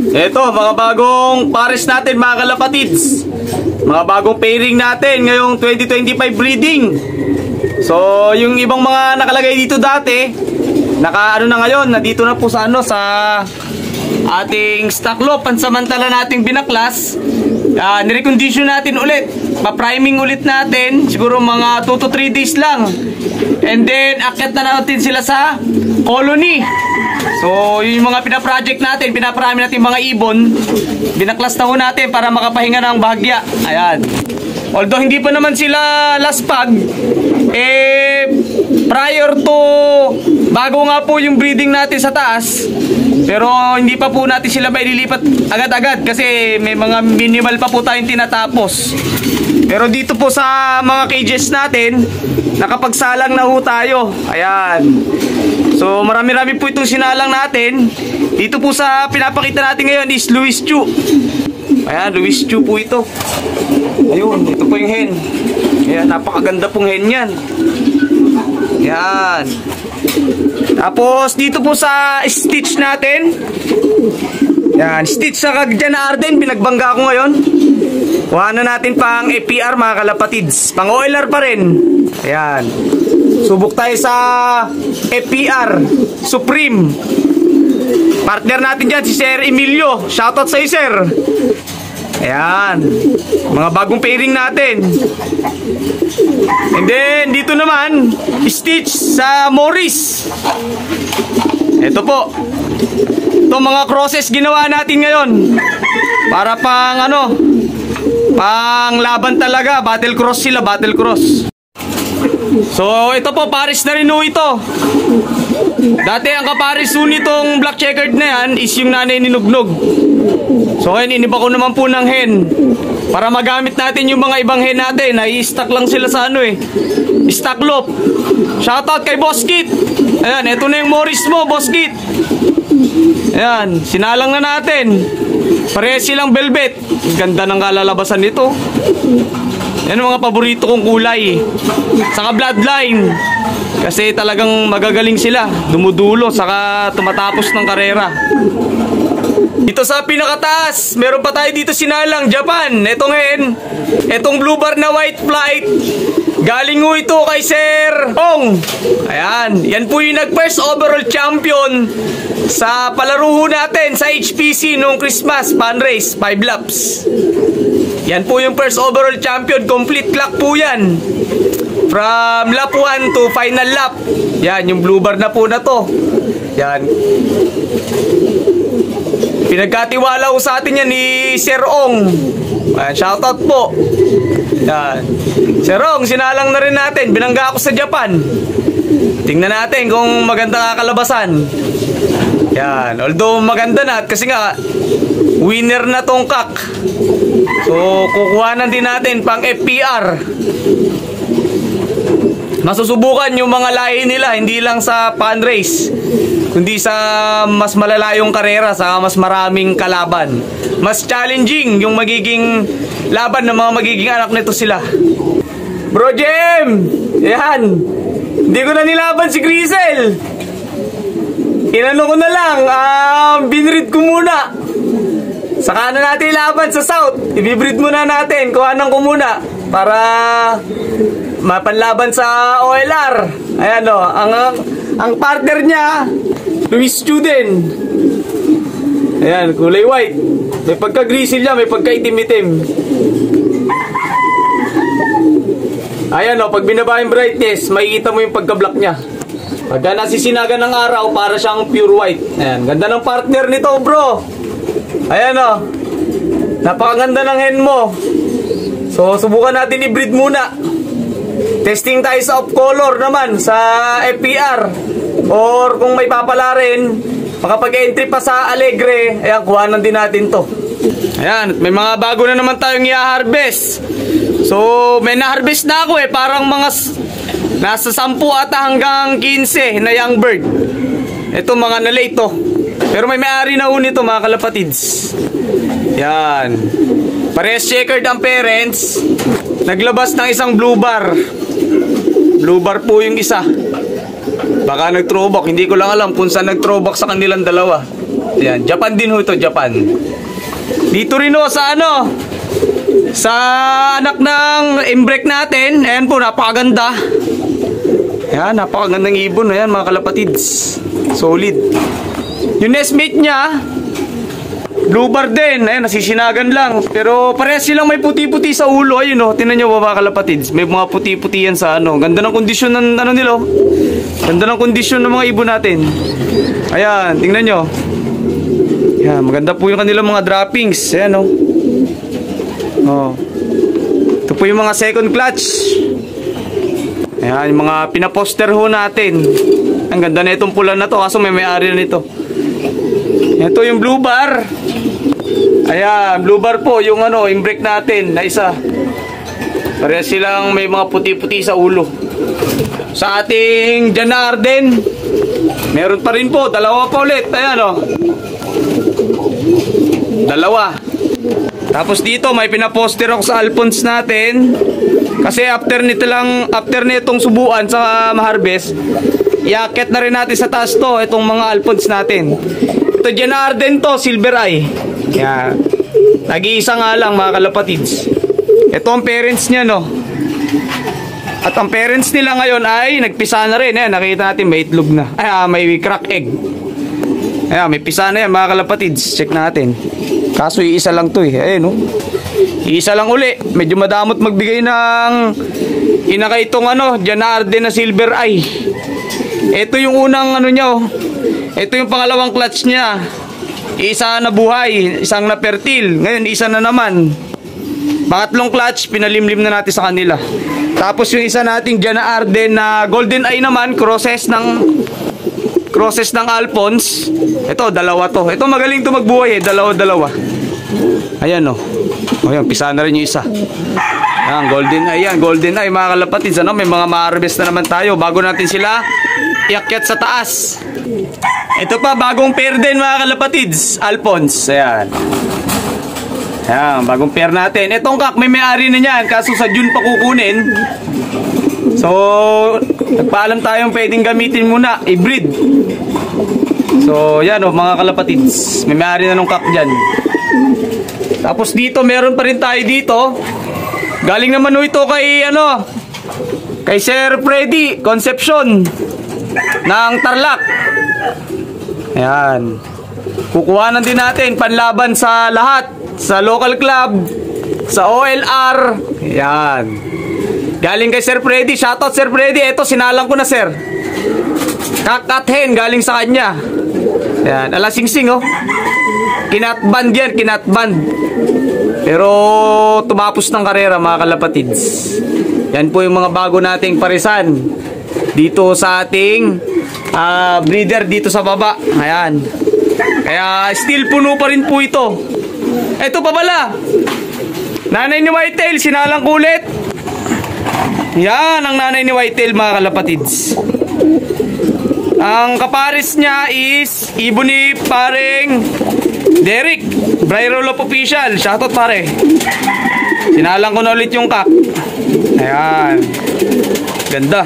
Ito, mga bagong pares natin mga kalapatids. Mga bagong pairing natin ngayong 2025 breeding. So, yung ibang mga nakalagay dito dati, naka ano na ngayon, nandito na po sa ano, sa ating stock lot. Pansamantala nating binaklas. Nirecondition natin ulit. Pa-priming ulit natin. Siguro mga 2 to 3 days lang. And then, akyat na natin sila sa colony. So, yung mga pinaproject natin, pinaparami natin mga ibon, binaklas na ho natin para makapahinga ng bahagya. Ayan. Although hindi pa naman sila last pag, prior to, bago nga po yung breeding natin sa taas, pero hindi pa po natin sila maililipat agad-agad kasi may mga minimal pa po tayong tinatapos. Pero dito po sa mga cages natin, nakapagsalang na ho tayo. Ayan. So marami-rami po itong sinalang natin. Dito po sa pinapakita natin ngayon is Louis Chu. Ayan, Louis Chu po ito. Ayun, ito po yung hen. Ayan, napakaganda pong hen yan. Ayan. Tapos dito po sa stitch natin. Ayan, stitch sa Cagayan na Arden. Pinagbangga ko ngayon. Kuha na natin pang APR mga kalapatids. Pang OLR pa rin. Ayan. Subok tayo sa APR Supreme. Partner natin dyan si Sir Emilio. Shoutout sa iyo, Sir. Ayan. Mga bagong pairing natin. And then dito naman stitch sa Morris. Ito po. Ito mga crosses ginawa natin ngayon. Para pang ano, pang laban talaga. Battle cross sila, battle cross. So ito po, pares na rin ho ito. Dati ang kapares ho nitong black checkered na yan is yung nanay ni Nugnog. So ngayon iniba ko naman po ng hen para magamit natin yung mga ibang hen natin. I-stack lang sila sa ano stock loop. Shoutout kay Boss Kit. Ayan, ito na yung Morris mo, Boss Kit. Ayan, sinalang na natin. Parehas silang velvet. Ganda ng kalalabasan nito. Yan ang mga paborito kong kulay. Saka bloodline. Kasi talagang magagaling sila. Dumudulo, saka tumatapos ng karera. Dito sa pinakataas, meron pa tayo dito sinalang, Japan. Ito ngayon, itong blue bar na white flight. Galing ho ito kay Sir Ong. Ayan, yan po yung nag-first overall champion sa palaro natin sa HPC noong Christmas funrace, 5 laps. Yan po yung first overall champion. Complete clock po yan. From lap 1 to final lap. Yan, yung blue bar na po na to. Yan. Pinagkatiwala ko sa atin yan ni Sir Ong. Ayan, shoutout po. Yan. Sir Ong, sinalang na rin natin. Binangga ako sa Japan. Tingnan natin kung maganda kakalabasan. Yan. Although maganda na kasi nga winner na tong kak. So kukuhanan din natin pang FPR. Masusubukan yung mga lahi nila, hindi lang sa fan race, kundi sa mas malalayong karera, sa mas maraming kalaban. Mas challenging yung magiging laban ng mga magiging anak nito sila. Bro Jem! Yan! Hindi ko na nilaban si Grisel. Inano ko na lang, binread ko muna. Saka na natin ilaban sa South. Ibibreed muna natin, kuhanan ko muna para mapanlaban sa OLR. Ayan o, ang partner niya Louis Student. Ayan, kulay white. May pagka-grizzle niya, may pagka-itim-itim. Ayan o, pag binaba yung brightness, makikita mo yung pagka-black niya. Pagka nasisinagan ng araw, para siyang pure white. Ayan, ganda ng partner nito, bro. Ayan o, napakaganda ng hen mo. So subukan natin i-breed muna. Testing tayo sa off color naman, sa FPR. Or kung may papala rin, makapag-entry pa sa Alegre. Ayan, kuhanan din natin to. Ayan, may mga bago na naman tayong i-harvest. So may na-harvest na ako parang mga nasa 10 ata hanggang 15 na young bird. Ito mga na-late to. Pero may may-ari na nito mga kalapatids. Yan. Parehas checkered ang parents. Naglabas ng isang blue bar. Blue bar po yung isa. Baka nag-throwback. Hindi ko lang alam kung saan nag-throwback sa kanilang dalawa. Ayan, Japan din ho ito, Japan. Dito rin ho sa ano, sa anak ng embrek natin. Ayan po, napakaganda. Ayan, napakagandang ibon. Ayan mga kalapatids, solid. Yung nestmate niya, blue bar din. Ayan, nasisinagan lang. Pero parehas silang may puti-puti sa ulo. Ayun o, tinan nyo mga kalapatids, may mga puti-puti yan sa ano. Ganda ng kondisyon ng ano nila. Ganda ng kondisyon ng mga ibon natin. Ayan, tingnan nyo. Ayan, maganda po yung kanilang mga droppings. Ayan o. Oh. Ito po yung mga second clutch. Ayan, yung mga pinaposter ho natin. Ang ganda na itong pula na to, kaso may may-ari na nito. Ito yung blue bar. Ayan, blue bar po, yung ano, embrek natin na isa. Parehas silang may mga puti-puti sa ulo. Sa ating Jan Arden, meron pa rin po, dalawa pa ulit. Ayan o. Dalawa. Tapos dito may pinaposter ako sa Alphonse natin. Kasi after nitong subuan sa ma-harvest, i-akit na rin natin sa taas to, itong mga Alphonse natin. Ito Jan Arden to, silver eye. Yan. Nag-iisa nga lang mga kalapatids. Ito ang parents niya no. At ang parents nila ngayon ay nagpisa na rin. Ayan, nakita natin may itlog na. Ay, may crack egg. Ayan, may pisa na yan mga kalapatids. Check natin. Kaso iisa lang to eh. Ayan no. Iisa lang uli. Medyo madamot magbigay ng inaka itong ano, Jan Arden na silver eye. Ito yung unang ano niya oh. Ito yung pangalawang clutch niya. Isa na buhay, isang na fertile. Ngayon isa na naman. Pangatlong clutch, pinalimlim na natin sa kanila. Tapos yung isa nating Jan Arden na golden eye naman, crosses ng Alphonse. Ito, dalawa to. Ito magaling to magbuhay eh, dalawa. Ayan o. Ayan, pisa na rin yung isa. Ayan, golden eye mga kalapatids. Ano, may mga ma-harvest na naman tayo bago natin sila iakyat sa taas. Ito pa, bagong pair din mga kalapatids, Alphonse. Ayan. Ayan, bagong pair natin. Itong kak, may may-ari na yan. Kaso sa June pa kukunin. So, nagpaalam tayong pwedeng gamitin muna. I-breed. So, yan o, mga kalapatids. May may-ari na nung kak dyan. Tapos dito, meron pa rin tayo dito. Galing naman o ito kay, ano, kay Sir Freddy Concepcion ng Tarlac. Ayan. Kukuhanan din natin panlaban sa lahat. Sa local club, sa OLR. Ayan. Galing kay Sir Freddy. Shoutout Sir Freddy. Ito, sinalang ko na sir. Kakathen, galing sa kanya. Ayan. Ala sing-sing oh. Kinatband yan, kinatband. Pero tumapos ng karera mga kalapatids. Yan po yung mga bago nating parisan dito sa ating breeder dito sa baba. Ayan. Kaya still puno pa rin po ito. Ito pa pala, nanay ni Whitetail, sinalang kulit. Yan ang nanay ni Whitetail mga kalapatids. Ang kaparis niya is ibon ni paring Derek Brayrolop Official. Shoutout pare. Sinalang ko na ulit yung kak. Ayan. Ganda.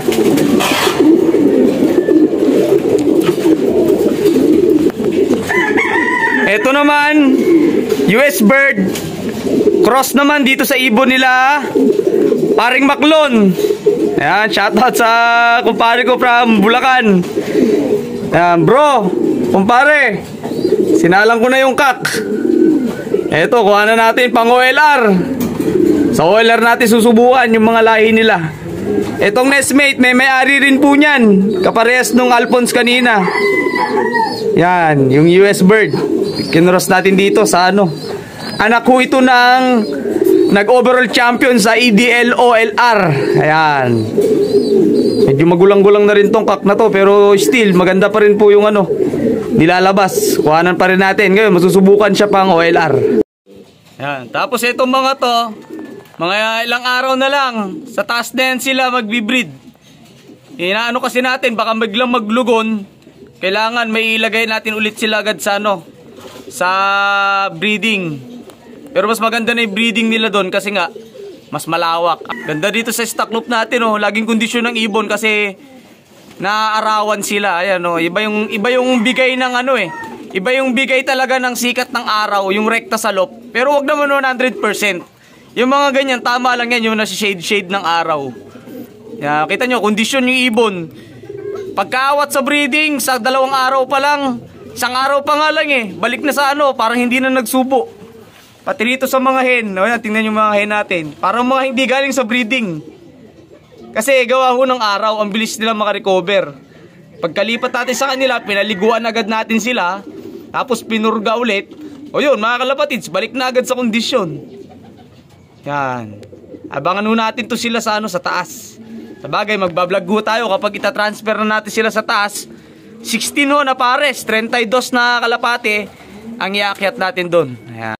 Ito naman US bird. Cross naman dito sa ibon nila paring Maklon. Ayan, shoutout sa kumpare ko from Bulacan. Ayan, bro, kumpare, sinalang ko na yung kak. Eto, kuha na natin pang OLR. Sa OLR natin susubukan yung mga lahi nila. Etong nestmate, may-ari rin po niyan. Kaparehas nung Alphonse kanina. Yan, yung US bird. Kinross natin dito sa ano. Anak ko ito ng nag-overall champion sa EDL OLR. Ayan. Medyo magulang-gulang na rin tong kak na to, pero still maganda pa rin po yung ano nilalabas. Kuhanan pa rin natin. Ngayon masusubukan siya pang OLR. Ayan. Tapos itong mga to, mga ilang araw na lang sa taas na yan sila magbibreed. Inaano kasi natin, baka biglang maglugon. Kailangan may ilagay natin ulit sila agad sa ano, sa breeding. Pero mas maganda na yung breeding nila doon kasi nga mas malawak. Ganda dito sa stock loop natin oh, laging kondisyon ng ibon kasi naaarawan sila. Ayan oh, iba yung bigay ng ano eh, Iba yung bigay talaga ng sikat ng araw, yung rekta sa lop. Pero wag naman 100%. Yung mga ganyan, tama lang yan, yung nasa shade ng araw. Yan, kita nyo, kondisyon yung ibon. Pagkaawat sa breeding, sa 2 araw pa lang, 1 araw pa nga lang eh, balik na sa ano, parang hindi na nagsubo. Pati rito sa mga hen, o yan, tingnan yung mga hen natin. Parang mga hindi galing sa breeding. Kasi gawa ho ng araw, ang bilis nila makarecover. Pagkalipat natin sa kanila, pinaliguan agad natin sila. Tapos pinurga ulit. O yun, mga kalapatids, balik na agad sa kondisyon. Yan. Abangan ho natin to sila sa ano, sa taas. Sabagay, magbablog ho tayo kapag itatransfer na natin sila sa taas. 16 ho na pares, 32 na kalapate ang iakyat natin doon. Ayan.